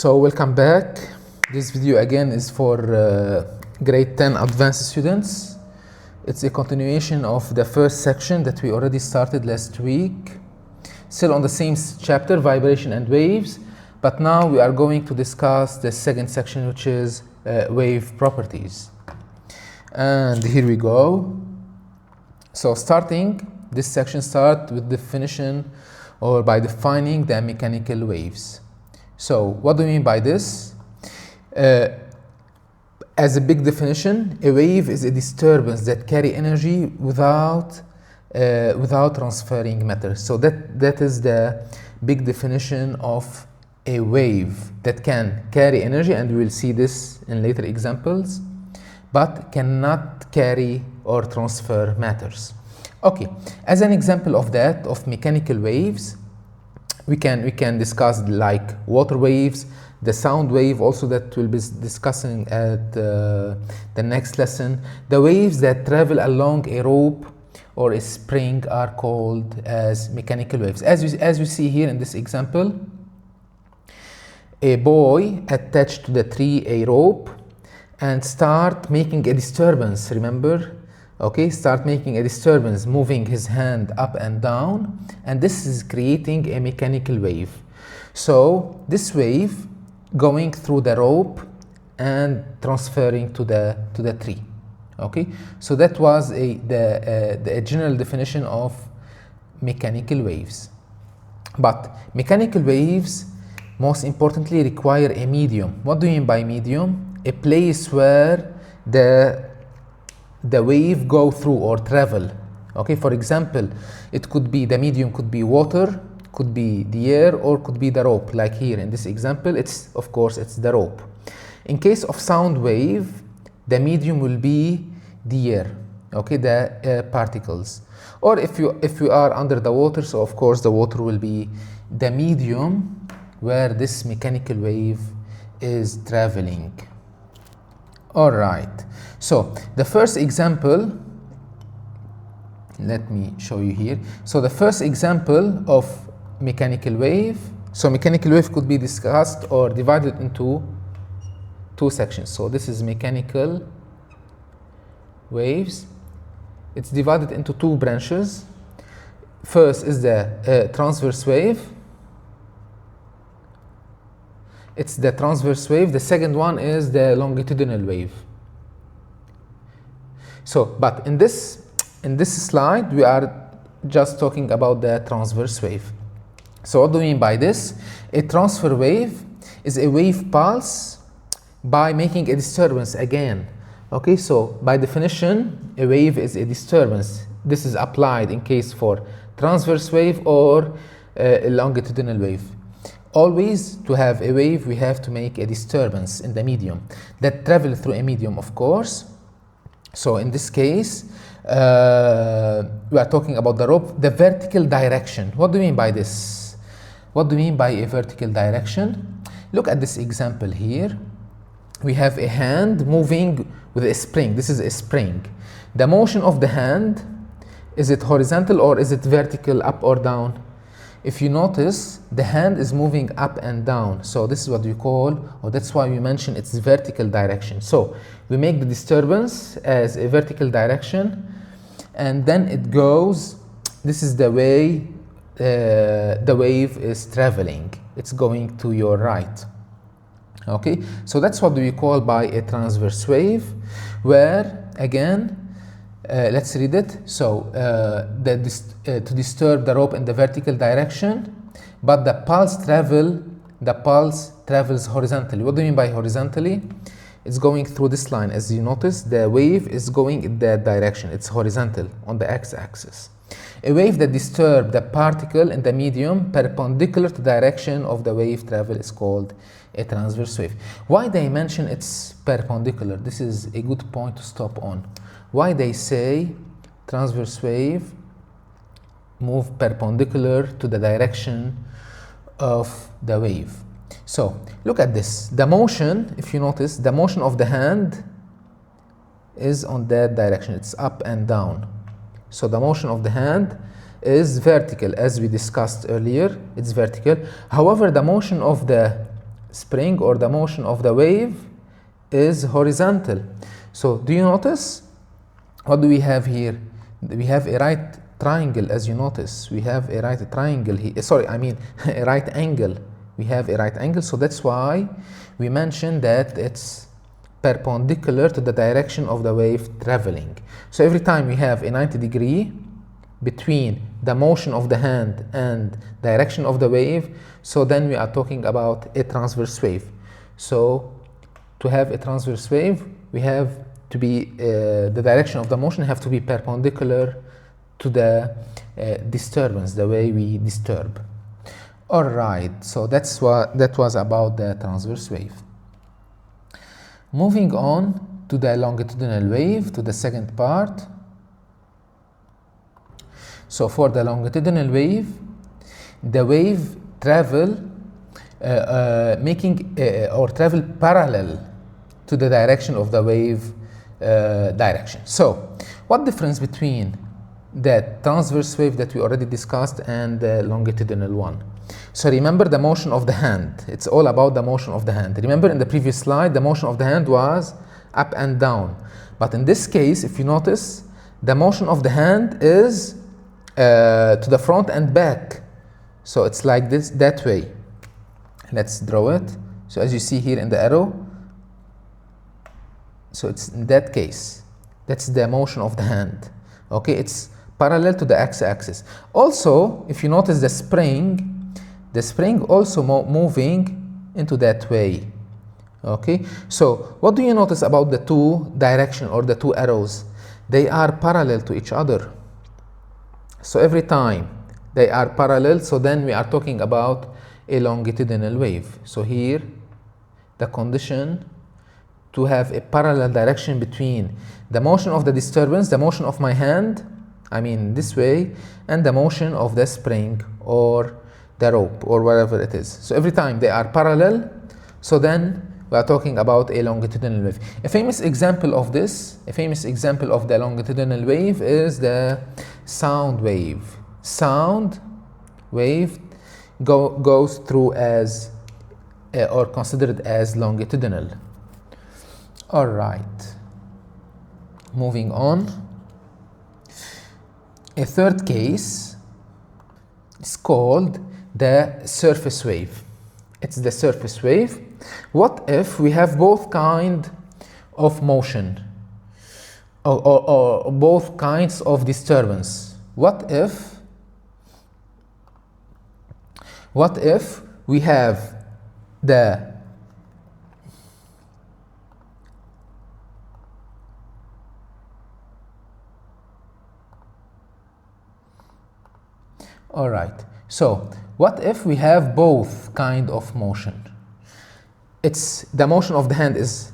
So welcome back. This video again is for grade 10 advanced students. It's a continuation of the first section that we already started last week. Still on the same chapter, vibration and waves, but now we are going to discuss the second section, which is wave properties. And here we go. So this section starts with definition, or by defining the mechanical waves. So what do we mean by this? As a big definition, a wave is a disturbance that carry energy without transferring matter. So that is the big definition of a wave that can carry energy, and we will see this in later examples, but cannot carry or transfer matters. Okay, as an example of that, of mechanical waves, we can discuss like water waves, the sound wave also that we'll be discussing at the next lesson. The waves that travel along a rope or a spring are called as mechanical waves. As you see here in this example, a boy attached to the tree a rope and start making a disturbance, remember? Okay, start making a disturbance, moving his hand up and down, and this is creating a mechanical wave. So this wave going through the rope and transferring to the tree. Okay, so that was the general definition of mechanical waves. But mechanical waves, most importantly, require a medium. What do you mean by medium? A place where the wave go through or travel. Okay, for example, the medium could be water, could be the air, or could be the rope. Like here in this example, it's the rope. In case of sound wave, the medium will be the air, okay, the air particles. Or if you are under the water, so of course the water will be the medium where this mechanical wave is traveling. All right, so the first example, let me show you here. So the first example of mechanical wave, so mechanical wave could be discussed or divided into two sections. So this is mechanical waves. It's divided into two branches. First is the transverse wave. It's the transverse wave. The second one is the longitudinal wave. So, but in this slide, we are just talking about the transverse wave. So what do we mean by this? A transfer wave is a wave pulse by making a disturbance again. Okay, so by definition, a wave is a disturbance. This is applied in case for transverse wave or a longitudinal wave. Always to have a wave, we have to make a disturbance in the medium that travel through a medium, of course. So in this case, we are talking about the rope, the vertical direction. What do you mean by this? What do you mean by a vertical direction? Look at this example here. We have a hand moving with a spring. This is a spring. The motion of the hand, is it horizontal or is it vertical, up or down? If you notice, the hand is moving up and down. So this is what we call, or that's why we mention it's vertical direction. So we make the disturbance as a vertical direction, and then it goes, this is the way the wave is traveling. It's going to your right. Okay, so that's what we call by a transverse wave, where again, let's read it. So to disturb the rope in the vertical direction, but the pulse travels horizontally. What do you mean by horizontally? It's going through this line. As you notice, the wave is going in that direction. It's horizontal on the x-axis. A wave that disturbs the particle in the medium perpendicular to the direction of the wave travel is called a transverse wave. Why they mention it's perpendicular? This is a good point to stop on. Why they say transverse wave move perpendicular to the direction of the wave. So look at this. The motion, if you notice, the motion of the hand is on that direction. It's up and down. So the motion of the hand is vertical, as we discussed earlier. It's vertical. However, the motion of the spring or the motion of the wave is horizontal. So do you notice? What do we have here? We have a right triangle, as you notice. We have a right triangle here. Sorry, I mean a right angle. We have a right angle, so that's why we mentioned that it's perpendicular to the direction of the wave traveling. So every time we have a 90-degree between the motion of the hand and direction of the wave, so then we are talking about a transverse wave. So to have a transverse wave, we have to be the direction of the motion have to be perpendicular to the disturbance, the way we disturb. All right, so that was about the transverse wave. Moving on to the longitudinal wave, to the second part. So for the longitudinal wave, the wave travel travel parallel to the direction of the wave direction. So what difference between the transverse wave that we already discussed and the longitudinal one? So remember the motion of the hand. It's all about the motion of the hand. Remember in the previous slide, the motion of the hand was up and down. But in this case, if you notice, the motion of the hand is to the front and back. So it's like this, that way. Let's draw it. So as you see here in the arrow, so it's in that case, that's the motion of the hand. Okay, it's parallel to the x-axis. Also, if you notice the spring also moving into that way. Okay, so what do you notice about the two direction or the two arrows? They are parallel to each other. So every time they are parallel, so then we are talking about a longitudinal wave. So here, the condition to have a parallel direction between the motion of the disturbance, the motion of my hand, I mean this way, and the motion of the spring or the rope or whatever it is. So every time they are parallel, so then we are talking about a longitudinal wave. A famous example of this, a famous example of the longitudinal wave is the sound wave. Sound wave goes through as or considered as longitudinal. All right, moving on. A third case is called the surface wave. It's the surface wave. What if we have both kind of motion or both kinds of disturbance? What if we have the all right, so what if we have both kind of motion? It's the motion of the hand is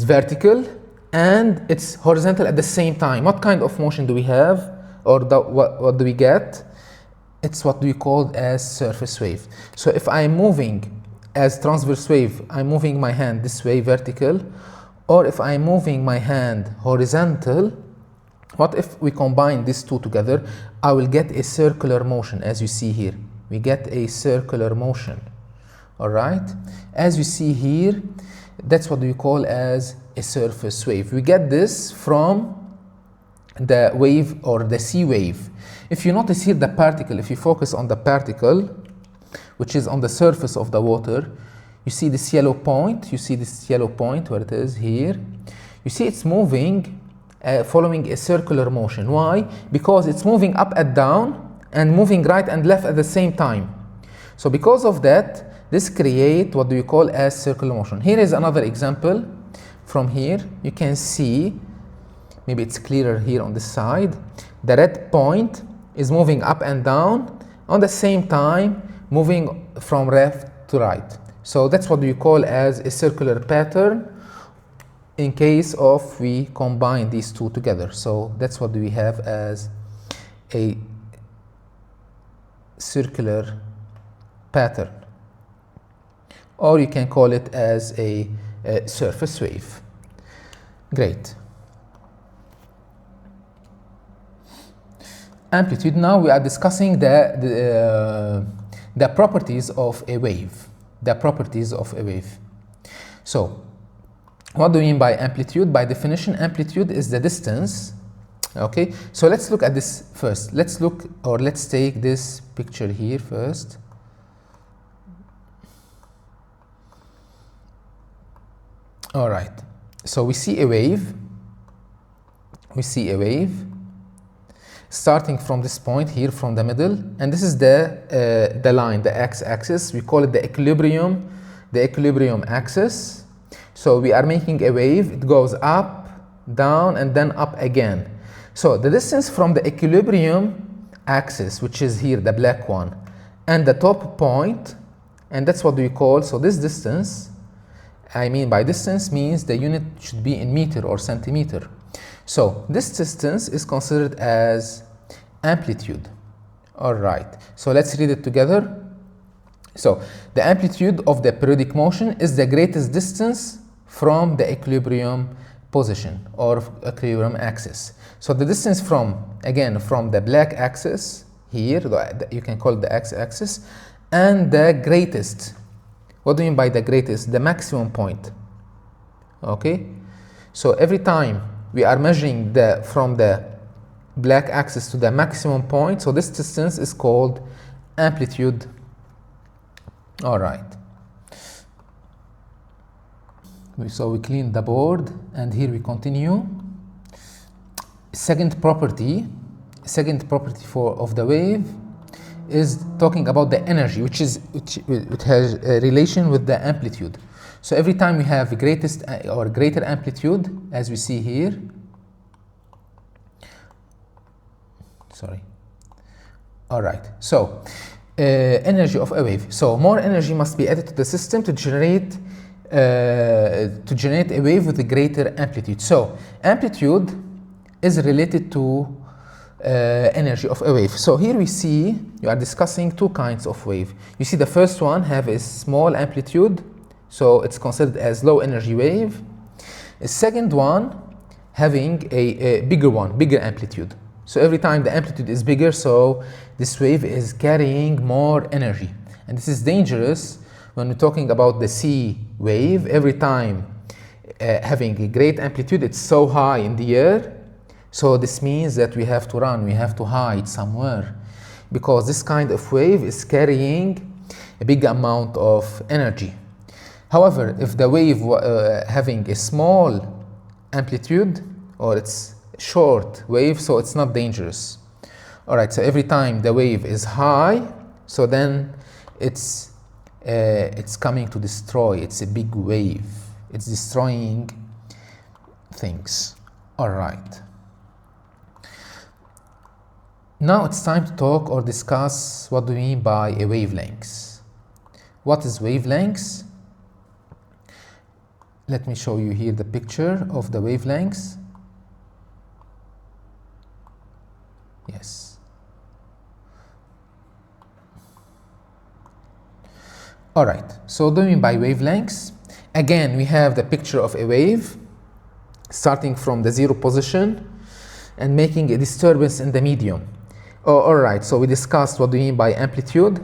vertical and it's horizontal at the same time. What kind of motion do we have, or what do we get? It's what we call as surface wave. So if I'm moving as transverse wave, I'm moving my hand this way vertical, or if I'm moving my hand horizontal, what if we combine these two together? I will get a circular motion. As you see here, we get a circular motion. All right, as you see here, that's what we call as a surface wave. We get this from the wave or the sea wave. If you notice here the particle, if you focus on the particle which is on the surface of the water, you see this yellow point, where it is here. You see it's moving following a circular motion. Why? Because it's moving up and down and moving right and left at the same time. So because of that, this creates what we call as circular motion. Here is another example. From here, you can see, maybe it's clearer here on this side, the red point is moving up and down, on the same time moving from left to right. So that's what we call as a circular pattern in case of we combine these two together. So that's what we have as a circular pattern, or you can call it as a surface wave. Great. Amplitude. Now we are discussing the the properties of a wave. The properties of a wave. So, what do we mean by amplitude? By definition, amplitude is the distance. Okay, so let's look at this first. Let's take this picture here first. All right, so we see a wave. Starting from this point here, from the middle, and this is the line, the x-axis. We call it the equilibrium axis. So we are making a wave. It goes up, down, and then up again. So the distance from the equilibrium axis, which is here, the black one, and the top point, and that's what we call, so this distance, I mean by distance means the unit should be in meter or centimeter. So this distance is considered as amplitude. All right, so let's read it together. So the amplitude of the periodic motion is the greatest distance from the equilibrium position or equilibrium axis. So the distance from the black axis here, you can call it the x-axis, and the greatest. What do you mean by the greatest? The maximum point. Okay, so every time we are measuring from the black axis to the maximum point, so this distance is called amplitude. All right. So we clean the board, and here we continue. Second property of the wave is talking about the energy, which has a relation with the amplitude. So every time we have greatest or greater amplitude, as we see here. Sorry. All right. So energy of a wave. So more energy must be added to the system to generate a wave with a greater amplitude. So amplitude is related to energy of a wave. So here we see you are discussing two kinds of wave. You see the first one have a small amplitude, so it's considered as low energy wave. The second one having a bigger amplitude. So every time the amplitude is bigger, so this wave is carrying more energy. And this is dangerous when we're talking about the sea wave. Every time having a great amplitude, it's so high in the air. So this means that we have to run, we have to hide somewhere, because this kind of wave is carrying a big amount of energy. However, if the wave having a small amplitude, or it's short wave, so it's not dangerous. All right, so every time the wave is high, so then it's coming to destroy. It's a big wave. It's destroying things. All right. Now it's time to talk or discuss what do we mean by a wavelength. What is wavelengths? Let me show you here the picture of the wavelengths. Yes. All right, so what do we mean by wavelengths? Again, we have the picture of a wave starting from the zero position and making a disturbance in the medium. Oh, all right, so we discussed what we mean by amplitude.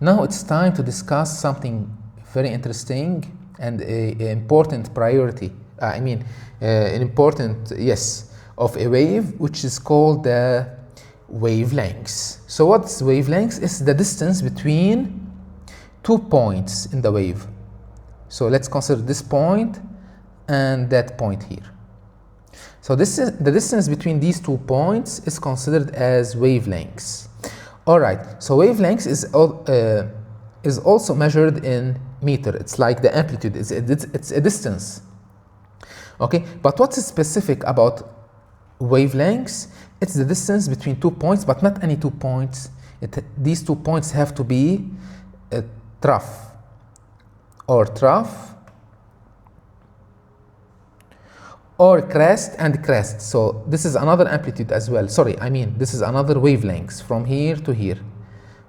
Now it's time to discuss something very interesting and an important priority. An important, of a wave, which is called the wavelengths. So what's wavelengths? It's the distance between 2 points in the wave. So let's consider this point and that point here. So this is the distance between these 2 points is considered as wavelengths. All right, so wavelengths is also measured in meter. It's like the amplitude, it's a distance. Okay, but what's specific about wavelengths? It's the distance between 2 points, but not any 2 points. These 2 points have to be a trough or crest and crest. So this is another amplitude as well. This is another wavelength from here to here.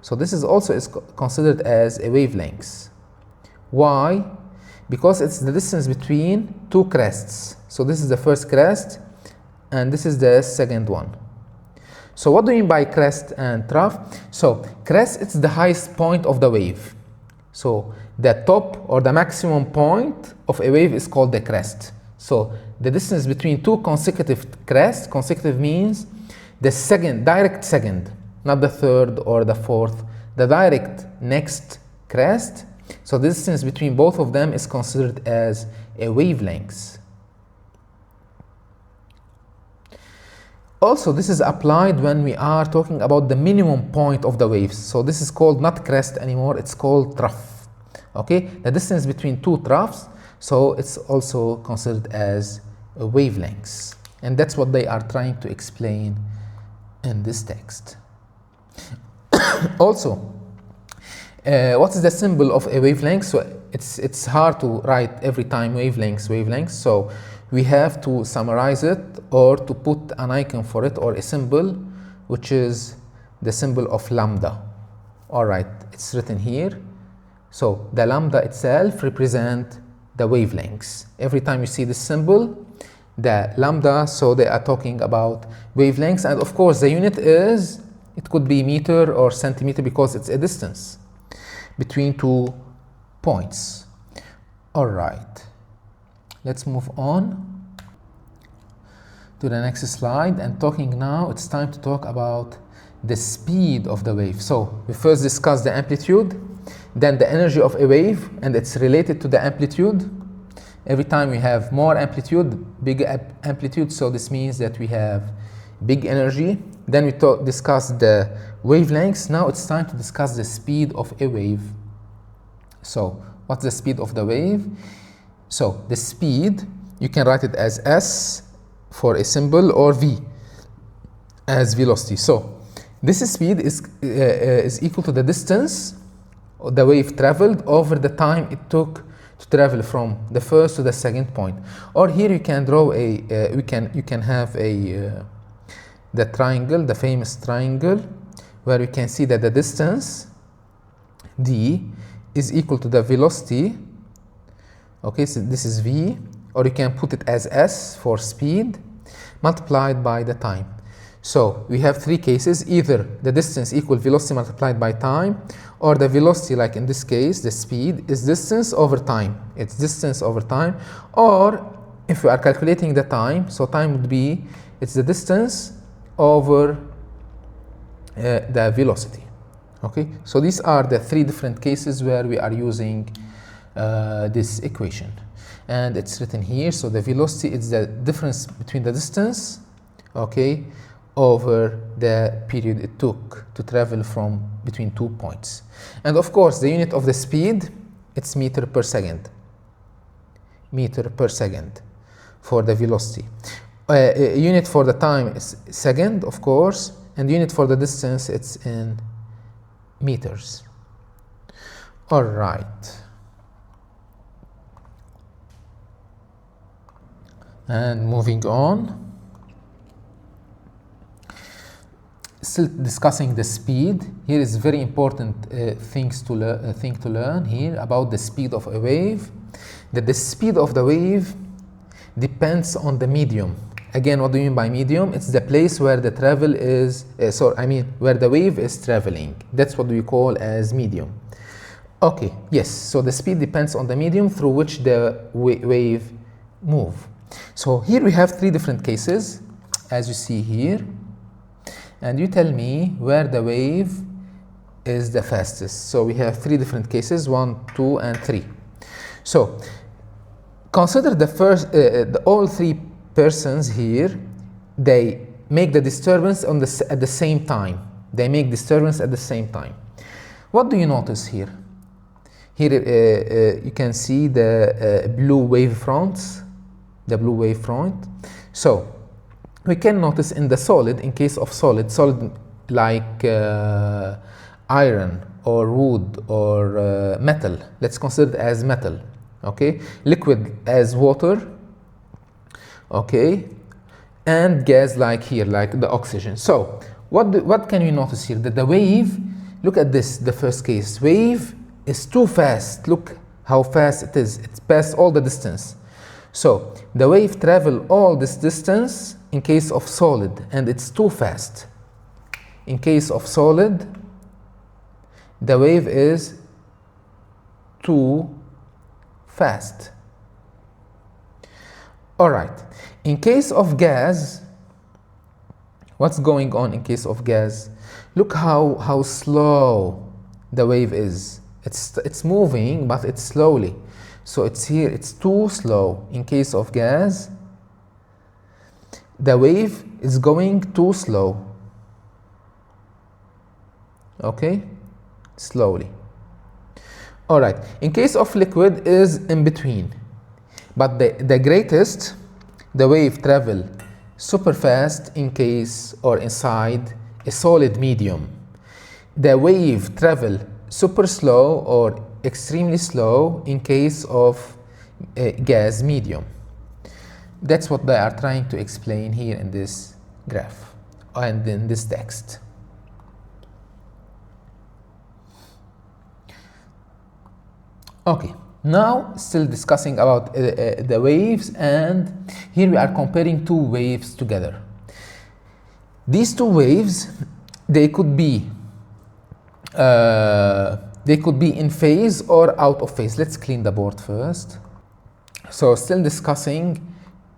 So this is also considered as a wavelength. Why? Because it's the distance between 2 crests. So this is the first crest and this is the second one. So what do you mean by crest and trough? So crest, it's the highest point of the wave. So the top or the maximum point of a wave is called the crest. So the distance between two consecutive crests, consecutive means the second, direct second, not the third or the fourth, the direct next crest. So the distance between both of them is considered as a wavelength. Also, this is applied when we are talking about the minimum point of the waves. So this is called not crest anymore, it's called trough. Okay, the distance between two troughs, so it's also considered as a wavelength. And that's what they are trying to explain in this text. Also, what is the symbol of a wavelength? So it's hard to write every time wavelength. So we have to summarize it or to put an icon for it or a symbol, which is the symbol of lambda. All right, it's written here. So the lambda itself represents the wavelengths. Every time you see this symbol, the lambda, so they are talking about wavelengths. And of course, the unit is, it could be meter or centimeter because it's a distance between two points. All right, let's move on to the next slide. And talking now, it's time to talk about the speed of the wave. So we first discussed the amplitude, then the energy of a wave, and it's related to the amplitude. Every time we have more amplitude, big amplitude, so this means that we have big energy. Then we discussed the wavelengths. Now it's time to discuss the speed of a wave. So what's the speed of the wave? So the speed, you can write it as S for a symbol or V as velocity. So this speed is equal to the distance the wave traveled over the time it took to travel from the first to the second point. Or here you can draw a you can have a the triangle, the famous triangle, where you can see that the distance d is equal to the velocity. Okay, so this is v, or you can put it as s for speed multiplied by the time. So we have three cases: either the distance equal velocity multiplied by time, or the velocity, like in this case, the speed is distance over time. It's distance over time. Or if we are calculating the time, so time would be, it's the distance over the velocity. Okay, so these are the three different cases where we are using this equation, and it's written here. So the velocity is the difference between the distance, okay, over the period it took to travel from between 2 points. And of course, the unit of the speed, it's meter per second. Meter per second for the velocity. Unit for the time is second, of course, and unit for the distance, it's in meters. All right. And moving on. Still discussing the speed. Here is very important thing to learn here about the speed of a wave. That the speed of the wave depends on the medium. Again, what do you mean by medium? It's the place where the travel is, where the wave is traveling. That's what we call as medium. Okay, yes, so the speed depends on the medium through which the wave move. So here we have three different cases, as you see here. And you tell me where the wave is the fastest. So we have three different cases, 1, 2, and 3. So consider the first, all three persons here, they make the disturbance at the same time. They make disturbance at the same time. What do you notice here? Here you can see the blue wave fronts, the blue wave front. So we can notice in the solid, in case of solid like iron or wood or metal, let's consider it as metal, okay? Liquid as water, okay? And gas like here, like the oxygen. So what can you notice here? That the wave, look at this, the first case, wave is too fast. Look how fast it is. It's past all the distance. So the wave travel all this distance in case of solid, and it's too fast. In case of solid, the wave is too fast. All right. In case of gas, what's going on in case of gas? Look how slow the wave is. It's moving, but it's slowly. So it's here, it's too slow. In case of gas, the wave is going too slow. Okay, slowly. All right, in case of liquid is in between, but the greatest, the wave travel super fast in case or inside a solid medium. The wave travel super slow or extremely slow in case of a gas medium. That's what they are trying to explain here in this graph and in this text. Okay, now still discussing about the waves, and here we are comparing two waves together. These two waves, they could be in phase or out of phase. Let's clean the board first. So still discussing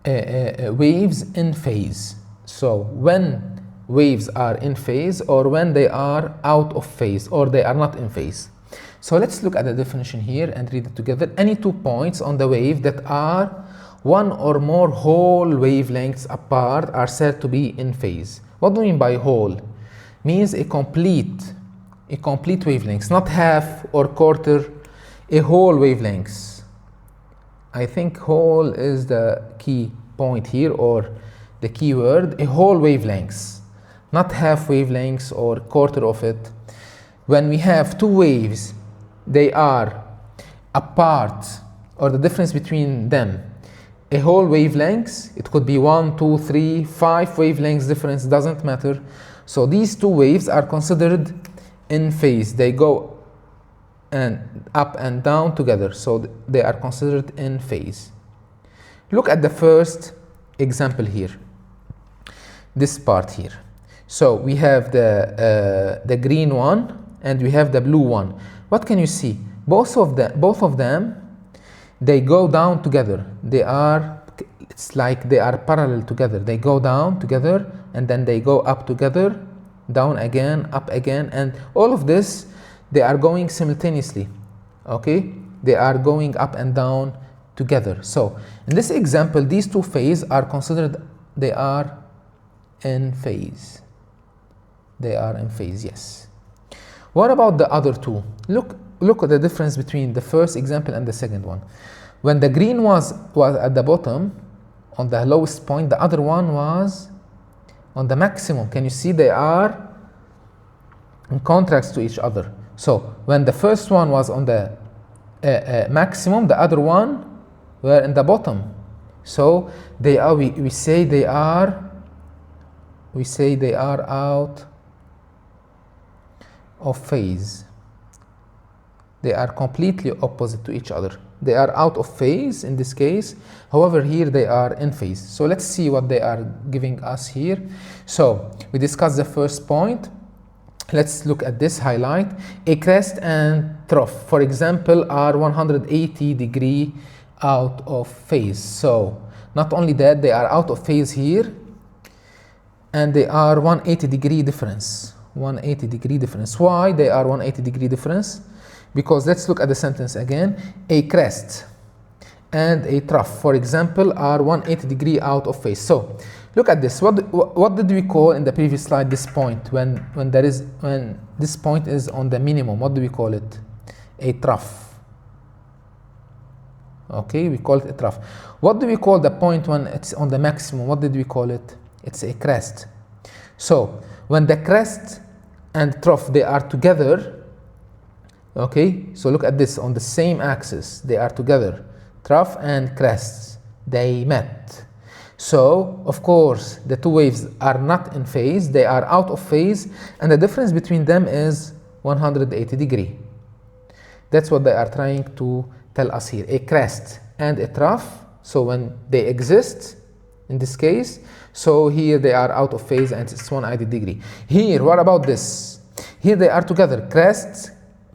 waves in phase. So when waves are in phase or when they are out of phase or they are not in phase. So let's look at the definition here and read it together. Any 2 points on the wave that are one or more whole wavelengths apart are said to be in phase. What do we mean by whole? Means a complete wavelength, not half or quarter, a whole wavelength. I think whole is the key point here, or the key word, a whole wavelength, not half wavelengths or quarter of it. When we have two waves, they are apart, or the difference between them, a whole wavelength. It could be 1, 2, 3, 5 wavelengths difference, doesn't matter. So these two waves are considered in phase. They go and up and down together, so they are considered in phase. Look at the first example here, this part here. So we have the green one and we have the blue one. What can you see? Both of them, they go down together. It's like they are parallel together. They go down together and then they go up together, down again, up again, and all of this, they are going simultaneously. Okay, they are going up and down together. So in this example, these two phases are considered, they are in phase. They are in phase, yes. What about the other two? Look at the difference between the first example and the second one. When the green was at the bottom, on the lowest point, the other one was on the maximum. Can you see they are in contrast to each other? So when the first one was on the maximum, the other one were in the bottom. So they are. We say they are out of phase. They are completely opposite to each other. They are out of phase in this case. However, here they are in phase. So let's see what they are giving us here. So we discussed the first point. Let's look at this highlight. A crest and trough, for example, are 180 degree out of phase. So not only that, they are out of phase here, and they are 180 degree difference. 180 degree difference. Why they are 180 degree difference? Because let's look at the sentence again. A crest and a trough, for example, are 180 degree out of phase. So look at this. What did we call in the previous slide this point when this point is on the minimum? What do we call it? A trough. Okay, we call it a trough. What do we call the point when it's on the maximum? What did we call it? It's a crest. So when the crest and trough, they are together. Okay, so look at this, on the same axis, they are together. Trough and crests, they met. So, of course, the two waves are not in phase, they are out of phase, and the difference between them is 180 degree. That's what they are trying to tell us here. A crest and a trough, so when they exist, in this case. So here they are out of phase and it's 180 degree. Here, what about this? Here they are together, crest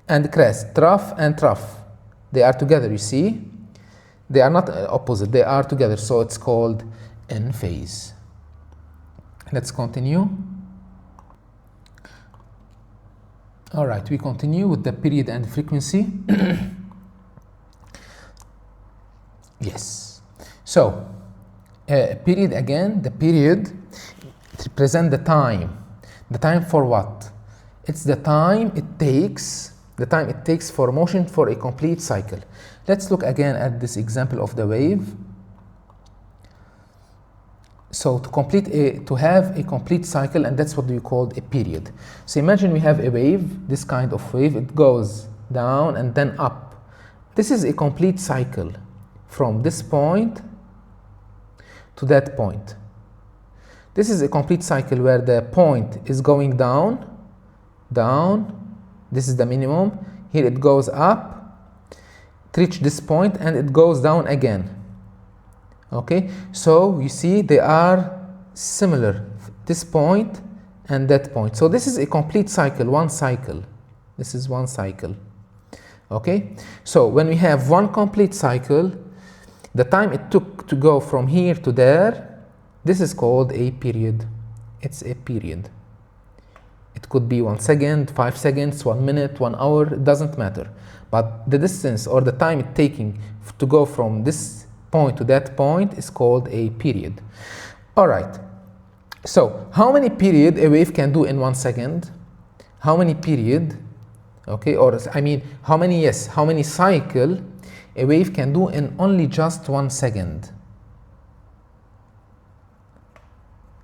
and crest, trough and trough. They are together, you see? They are not opposite, they are together, so it's called in phase. Let's continue. All right, we continue with the period and frequency. Yes. So, period again, the period represents the time. The time for what? It's the time it takes for motion for a complete cycle. Let's look again at this example of the wave. So to have a complete cycle, and that's what we call a period. So imagine we have a wave, this kind of wave, it goes down and then up. This is a complete cycle from this point to that point. This is a complete cycle where the point is going down, this is the minimum, here it goes up, to reach this point, and it goes down again. Okay, so you see they are similar, this point and that point. So this is a complete cycle, one cycle. This is one cycle. Okay, so when we have one complete cycle, the time it took to go from here to there, this is called a period. It's a period. It could be 1 second, 5 seconds, 1 minute, 1 hour, it doesn't matter. But the distance or the time it's taking to go from this point to that point is called a period. All right. So how many period a wave can do in 1 second? How many period? Okay, or I mean, how many cycle a wave can do in only just 1 second?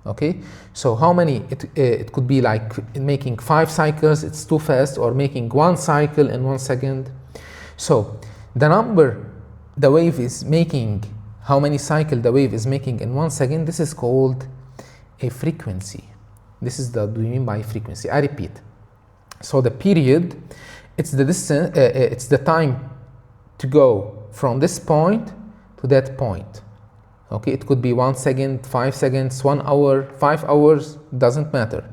Okay, so how many, it could be like making 5 cycles, it's too fast, or making 1 cycle in 1 second. So the number the wave is making, how many cycle the wave is making in 1 second, this is called a frequency. This is what we mean by frequency. I repeat. So the period, it's the distance, it's the time to go from this point to that point. Okay, it could be 1 second, 5 seconds, 1 hour, 5 hours, doesn't matter.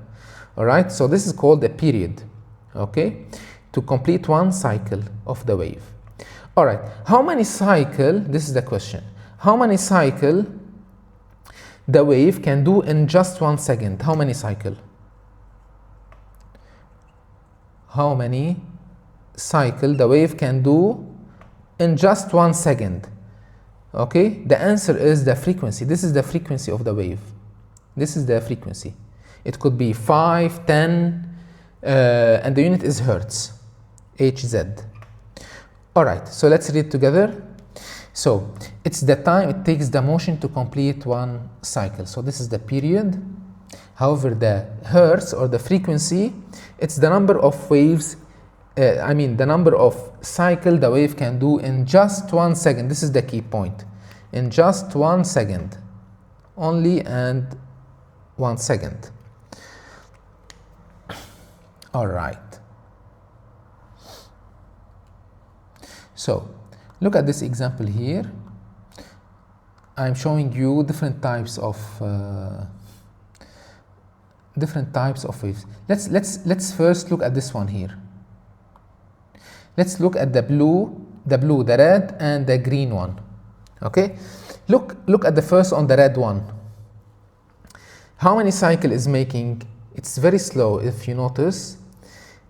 All right, so this is called a period. Okay, to complete 1 cycle of the wave. All right, how many cycle, this is the question, how many cycle the wave can do in just 1 second? How many cycle? How many cycle the wave can do in just 1 second? Okay, the answer is the frequency. This is the frequency of the wave. This is the frequency. It could be 5, 10, and the unit is hertz, Hz. All right, so let's read together. So it's the time it takes the motion to complete 1 cycle. So this is the period. However, the hertz or the frequency, it's the number of waves, the number of cycle the wave can do in just 1 second. This is the key point. In just 1 second. Only and 1 second. All right. So look at this example here. I'm showing you different types of waves. Let's first look at this one here. Let's look at the blue, the red, and the green one. Okay, look at the first on the red one. How many cycle is making? It's very slow, if you notice,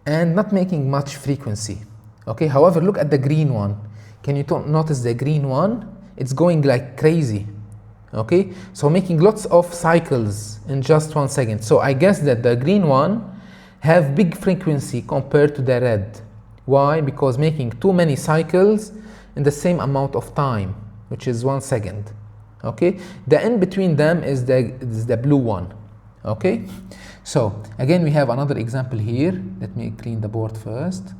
and not making much frequency. Okay, however, look at the green one. Can you notice the green one? It's going like crazy. Okay, so making lots of cycles in just 1 second. So I guess that the green one have big frequency compared to the red. Why? Because making too many cycles in the same amount of time, which is 1 second. Okay, the in between them is the blue one. Okay, so again we have another example here. Let me clean the board first.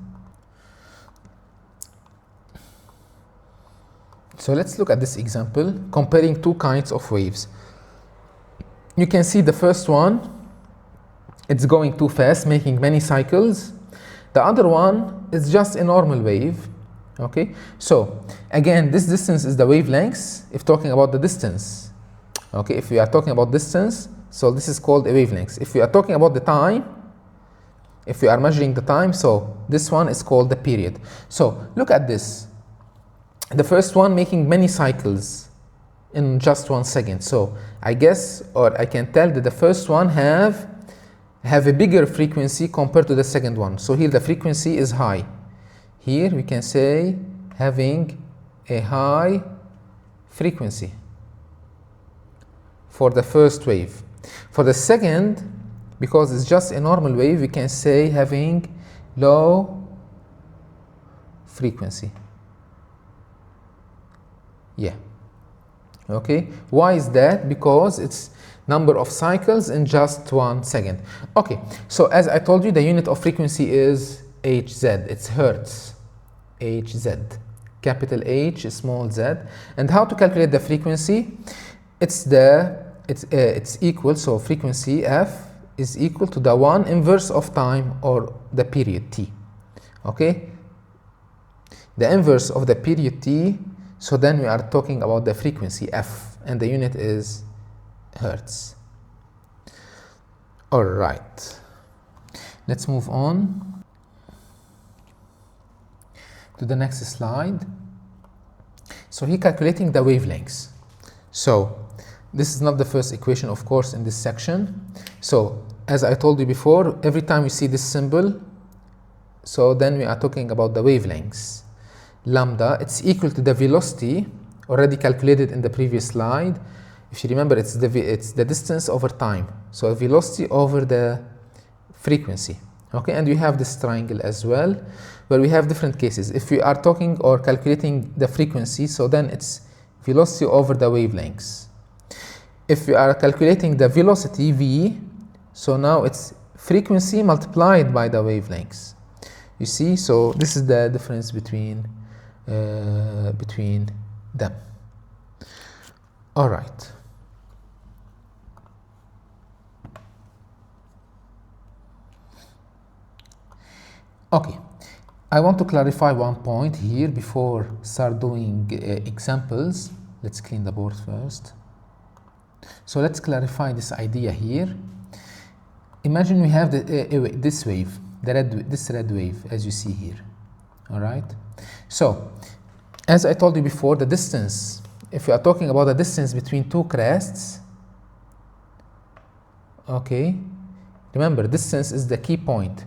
So let's look at this example comparing 2 kinds of waves. You can see the first one, it's going too fast, making many cycles. The other one is just a normal wave. Okay, so again, this distance is the wavelength. If talking about the distance, Okay, if we are talking about distance, so this is called a wavelength. If we are talking about the time, if we are measuring the time, so this one is called the period. So look at this. The first one making many cycles in just 1 second. So I guess, or I can tell that the first one have a bigger frequency compared to the second one. So here the frequency is high. Here we can say having a high frequency for the first wave. For the second, because it's just a normal wave, we can say having low frequency. Yeah. Okay. Why is that? Because it's number of cycles in just 1 second. Okay. So as I told you, the unit of frequency is Hz. It's hertz. Hz. Capital H, small z. And how to calculate the frequency? It's equal. So frequency f is equal to the 1 inverse of time, or the period t. Okay. The inverse of the period t. So then we are talking about the frequency f, and the unit is hertz. All right. Let's move on to the next slide. So here calculating the wavelengths. So this is not the first equation, of course, in this section. So as I told you before, every time we see this symbol, so then we are talking about the wavelengths. Lambda, it's equal to the velocity already calculated in the previous slide. If you remember, it's the distance over time. So velocity over the frequency. Okay, and we have this triangle as well, where we have different cases. If we are talking or calculating the frequency, so then it's velocity over the wavelengths. If we are calculating the velocity v, so now it's frequency multiplied by the wavelengths. You see, so this is the difference between them. All right. Okay, I want to clarify one point here before start doing examples. Let's clean the board first. So let's clarify this idea here. Imagine we have this wave, this red wave, as you see here. All right. So, as I told you before, the distance, if we are talking about the distance between two crests, okay, remember, distance is the key point.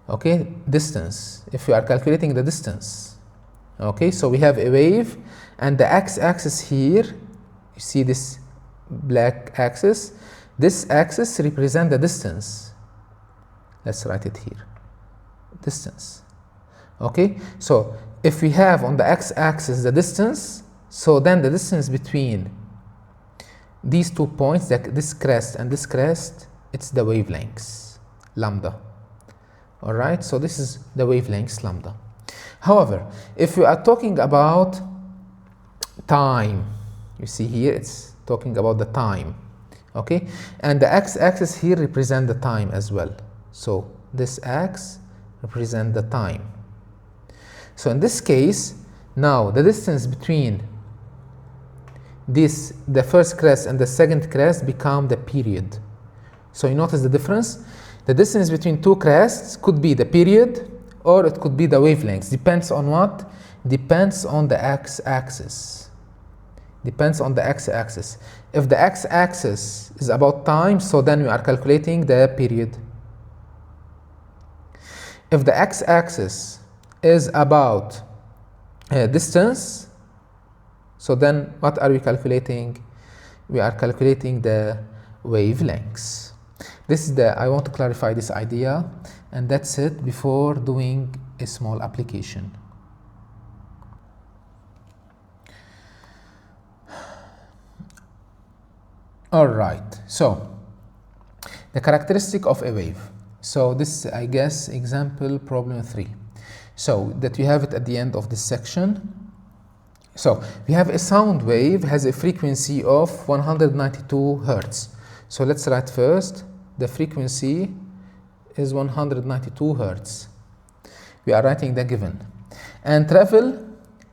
Okay, distance, if we are calculating the distance, okay, so we have a wave, and the x-axis here, you see this black axis, this axis represents the distance. Let's write it here, distance. Okay, so if we have on the x-axis the distance, so then the distance between these 2 points, this crest and this crest, it's the wavelengths, lambda. All right, so this is the wavelengths, lambda. However, if we are talking about time, you see here it's talking about the time, okay, and the x-axis here represent the time as well. So this x represent the time. So in this case, now the distance between the first crest and the second crest become the period. So you notice the difference? The distance between two crests could be the period, or it could be the wavelengths. Depends on what? Depends on the x-axis. Depends on the x-axis. If the x-axis is about time, so then we are calculating the period. If the x-axis is about distance, so then what are we calculating? We are calculating the wavelengths. This is I want to clarify this idea, and that's it before doing a small application. All right, so the characteristic of a wave. So this, I guess, example problem 3. So that we have it at the end of this section. So we have a sound wave has a frequency of 192 hertz. So let's write first the frequency is 192 hertz. We are writing the given. And travel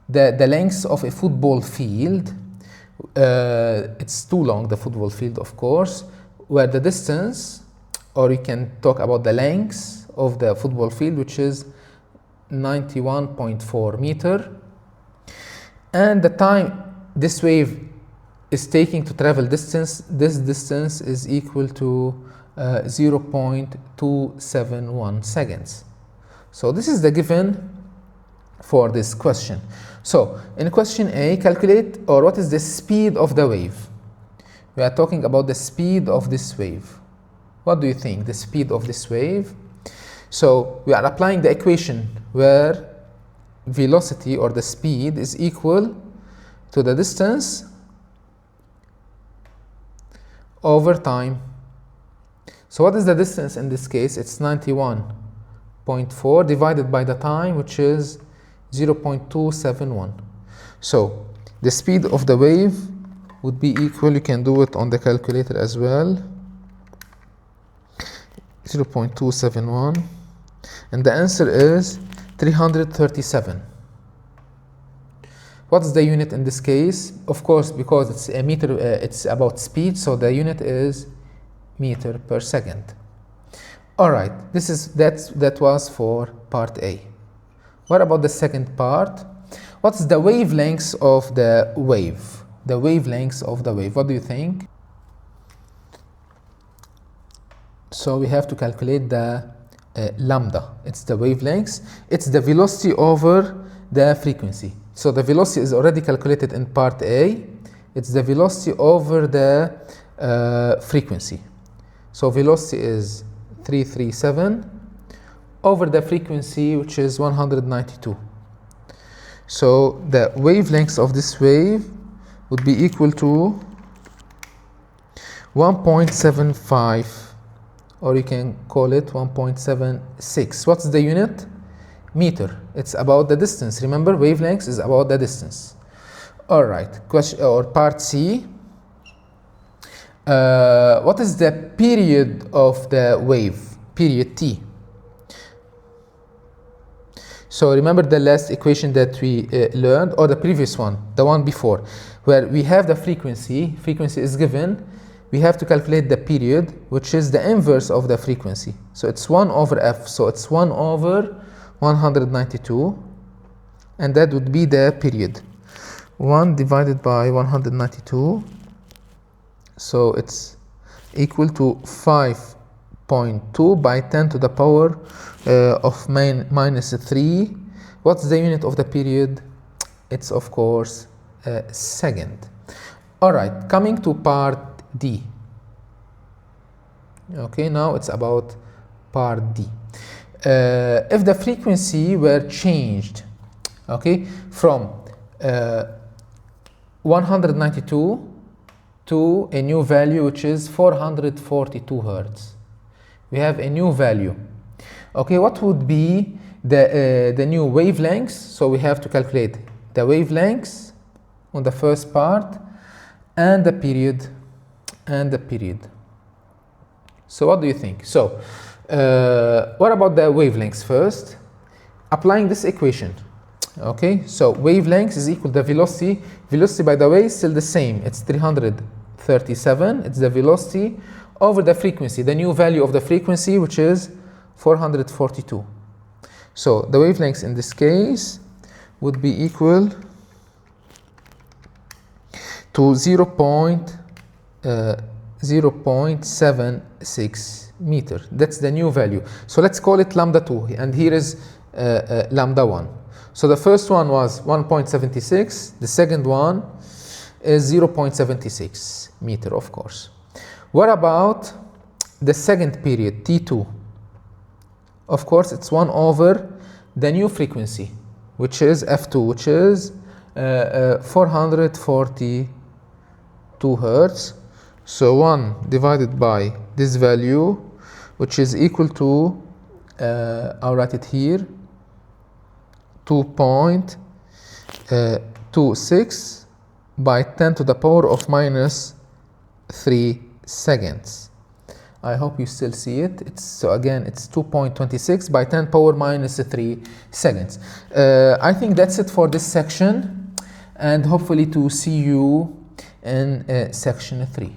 the length of a football field It's too long, the football field, of course, where the distance, or you can talk about the length of the football field, which is 91.4 meter, and the time this wave is taking to travel distance, this distance is equal to 0.271 seconds. So this is the given for this question. So in question A, calculate, or what is the speed of the wave? We are talking about the speed of this wave. What do you think, the speed of this wave? So we are applying the equation where velocity, or the speed, is equal to the distance over time. So what is the distance in this case? It's 91.4 divided by the time, which is 0.271. So the speed of the wave would be equal, you can do it on the calculator as well, 0.271, and the answer is 337. What's the unit in this case? Of course, because it's a meter, it's about speed, so the unit is meter per second. All right, that was for part A. What about the second part? What's the wavelengths of the wave? The wavelengths of the wave, what do you think? So we have to calculate the lambda. It's the wavelengths. It's the velocity over the frequency. So the velocity is already calculated in part A. It's the velocity over the frequency. So velocity is 337 over the frequency, which is 192. So the wavelengths of this wave would be equal to 1.75, or you can call it 1.76. What's the unit? Meter. It's about the distance. Remember, wavelengths is about the distance. All right, question or part C. What is the period of the wave? Period T. So remember the last equation that we learned, or the previous one, the one before, where we have the frequency is given, we have to calculate the period, which is the inverse of the frequency. So it's 1 over f, so it's 1 over 192, and that would be the period. 1 divided by 192, so it's equal to 5.2 by 10 to the power of minus 3. What's the unit of the period? It's of course second. All right, coming to part D. Okay, now it's about part D. If the frequency were changed, okay, from 192 to a new value, which is 442 hertz. We have a new value. Okay, what would be the new wavelengths? So we have to calculate the wavelengths on the first part and the period So what do you think? So what about the wavelengths first? Applying this equation. Okay, so wavelengths is equal to the velocity. Velocity, by the way, is still the same. It's 337. It's the velocity over the frequency, the new value of the frequency, which is 442. So the wavelengths in this case would be equal to 0.76 meter. That's the new value. So let's call it lambda 2, and here is lambda 1. So the first one was 1.76, the second one is 0.76 meter, of course. What about the second period, T2? Of course, it's 1 over the new frequency, which is F2, which is 442 hertz. So 1 divided by this value, which is equal to, I'll write it here, 2.26 by 10 to the power of minus 3 seconds. I hope you still see it. So again, it's 2.26 by 10 power minus 3 seconds. I think that's it for this section, and hopefully to see you in section 3.